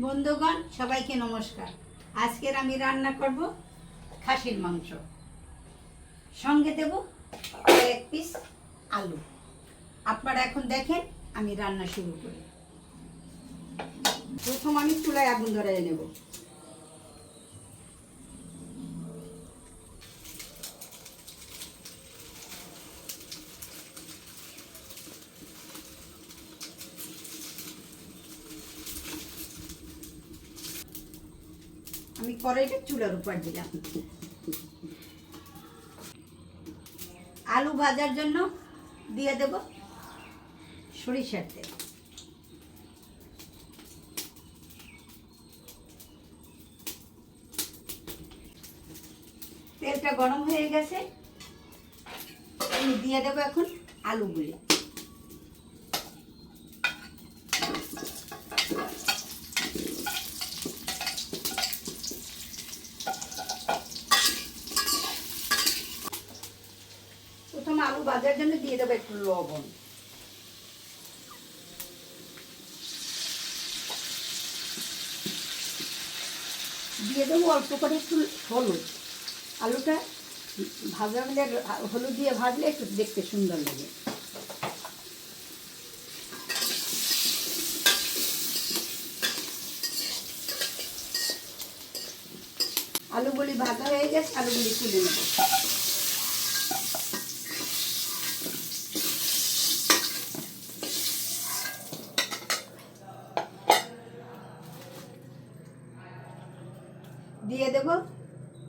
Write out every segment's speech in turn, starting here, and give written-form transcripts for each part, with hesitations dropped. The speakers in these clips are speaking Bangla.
বন্ধুগণ সবাইকে নমস্কার। আজকের আমি রান্না করব খাসির মাংস, সঙ্গে দেব কয়েক পিস আলু। আপনারা এখন দেখেন আমি রান্না শুরু করি। প্রথম আমি চুলায় আগুন ধরিয়ে নেব। আমি কড়াইটা চুলার উপর দিলাম। আলু ভাজার জন্য দিয়ে দেব সরিষার তেল। তেলটা গরম হয়ে গেছে, আমি দিয়ে দেবো এখন আলুগুলি। প্রথমে আলু ভাজার জন্য দিয়ে দেবো একটু লবণ, দিয়ে দেবো অল্প করে একটু হলুদ। আলুটা ভাজা হলে হলুদ দিয়ে ভাজলে একটু দেখতে সুন্দর লাগে। আলুগুলি ভাজা হয়ে গেছে, আলুগুলি তুলে নেব। দিয়ে দেব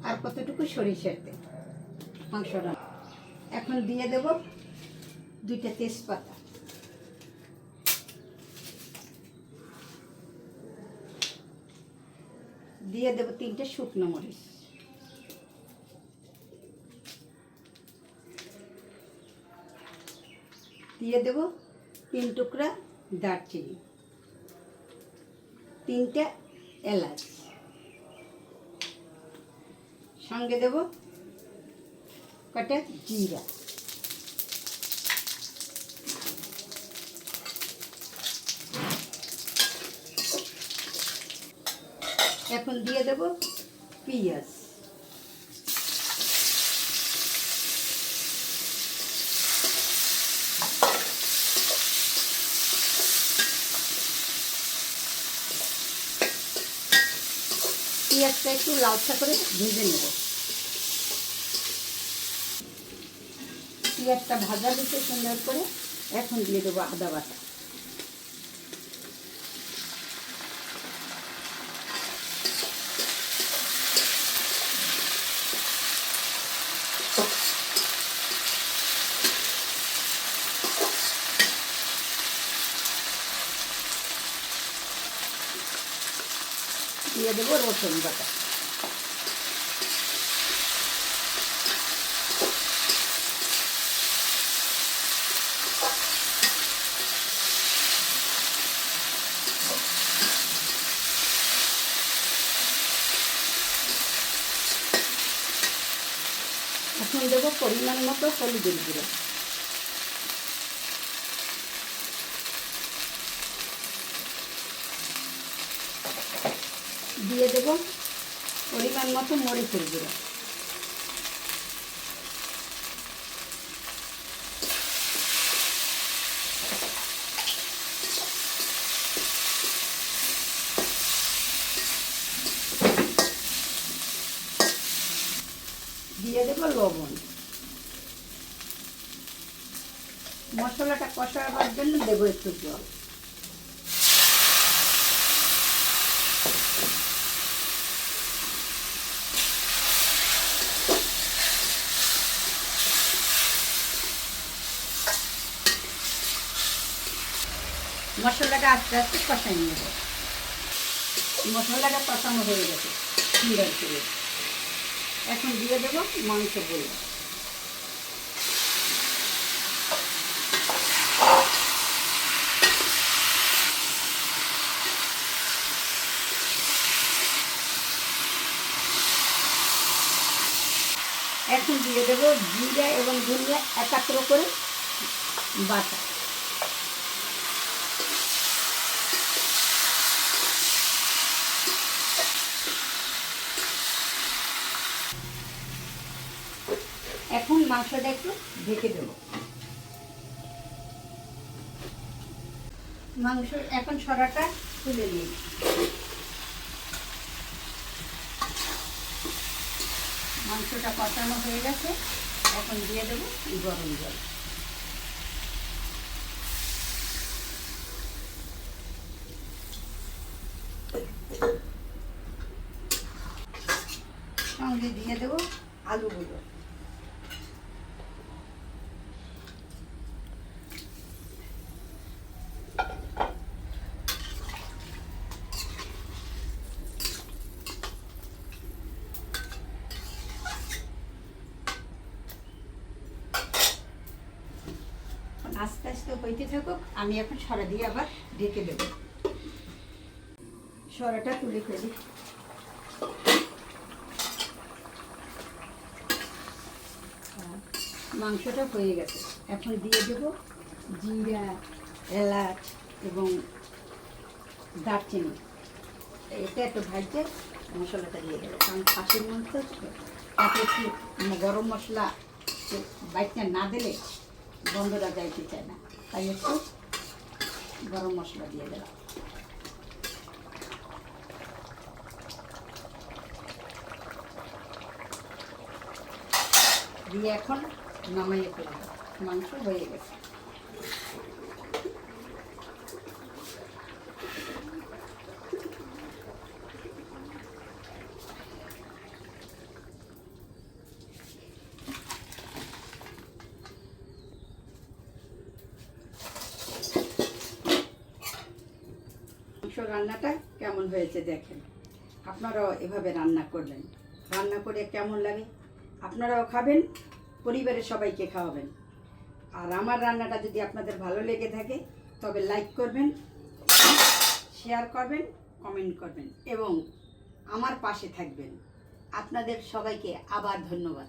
আর কতটুকু সরিষার তেল মাংস রান্না। এখন দিয়ে দেব 2টা তেজপাতা, দিয়ে দেব 3টে শুকনো মরিচ, দিয়ে দেব 3 টুকরা দারচিনি, 3টা এলাচ, সঙ্গে দেব কটা জিরা। এখন দিয়ে দেব পেঁয়াজ, পেঁয়াজটা একটু লালচা করে ভেজে নেব। পেঁয়াজটা ভাজা দিতে সুন্দর করে এখন দিয়ে দেবো আদা বাটা, দিয়ে দেবো রসুন বাটা, এখন দেবো পরিমাণ মতো হলুদের গুঁড়ো, দিয়ে দেব পরিমাণ মতো মরিচের গুঁড়ো, দিয়ে দেব লবণ। মশলাটা কষাবার জন্য দেব একটু জল। মশলাটা আস্তে আস্তে কষাই নেব। মশলাটা কষানো হয়ে গেছে সুন্দর করে। এখন দিয়ে দেব মাংসগুলো, এখন দিয়ে দেব জিরা এবং ধনিয়া একাত্র করে বাটা, মাংসটা একটু ঢেকে দেব। মাংস এখন সরাটা তুলে নিই। মাংসটা কষানো হয়ে গেছে, এখন দিয়ে দেবো গরম জল। সঙ্গে দিয়ে দেবো আলুগুলো। আস্তে আস্তে হইতে থাকুক, আমি এখন সরা দিয়ে আবার ঢেকে দেব। সরাটা তুলে ফেলি। মাংসটা হয়ে গেছে, এখন দিয়ে দেব জিরা, এলাচ এবং দারচিনি। এটা একটু ভাজতে মশলাটা দিয়ে দেবো, কারণ খাসির মাংস তাতে একটু গরম মশলা বাইকটা না দিলে গন্ধটা যাইতে চায় না, তাই একটু গরম মশলা দিয়ে দিলাম। দিয়ে এখন নামাইয়ে ফেলব। মাংস হয়ে গেছে। মাংস রান্নাটা কেমন হয়েছে দেখেন। আপনারাও এভাবে রান্না করবেন। রান্না করে কেমন লাগে আপনারাও খাবেন, পরিবারের সবাইকে খাওয়াবেন। আর আমার রান্নাটা যদি আপনাদের ভালো লেগে থাকে তবে লাইক করবেন, শেয়ার করবেন, কমেন্ট করবেন এবং আমার পাশে থাকবেন। আপনাদের সবাইকে আবার ধন্যবাদ।